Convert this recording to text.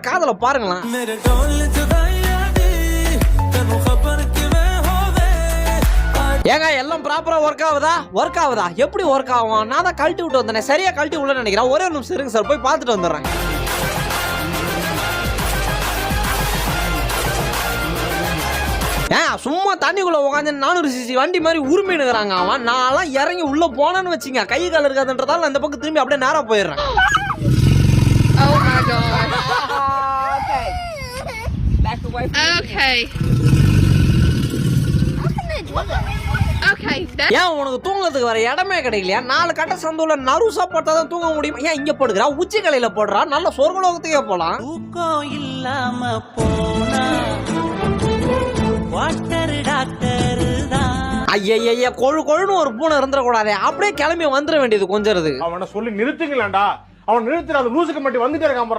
காதல பாருங்களேன். ஏங்க எல்லாம் ப்ராப்பரா ஒர்க் ஆகுதா? எப்படி ஒர்க் ஆகும்? நான் தான் கழட்டி விட்டு வந்தேன். சரியா கழட்டி உள்ள நினைக்கிறேன். ஒரே நிமிஷம் இருங்க சார், போய் பார்த்துட்டு வந்துடுறேன். சும்மா தண்ணிக்குள்ள உட்காந்து 400cc வண்டி மாதிரி உரிமைனுங்கிறாங்க அவன். நான் இறங்கி உள்ள போனேன்னு வச்சுங்க, கை கால் இருக்காதுன்றதால அந்த பக்கம் திரும்பி அப்படியே நேரா போயிடுறேன். ஏன் உனக்கு தூங்கறதுக்கு வர இடமே கிடைக்கலையா? 4 கட்ட சந்தோல நறுசா போட்டாதான் தூங்க முடியும். ஏன் இங்க போடுறா? உச்சி கலையில போடுறா? நல்ல சொர்க்கலோகத்துக்கே போலாம். தூக்கம் இல்லாம போனா ஐயா கொழுன்னு ஒரு பூனை இருந்துடக்கூடாதே. அப்படியே கிளம்பி வந்துட வேண்டியது கொஞ்சம். அவனை சொல்லி நிறுத்துங்களேன்டா. அவன் நிறுத்துற அந்த லூசுக்கு மட்டும் வந்துட்டே இருக்கான்.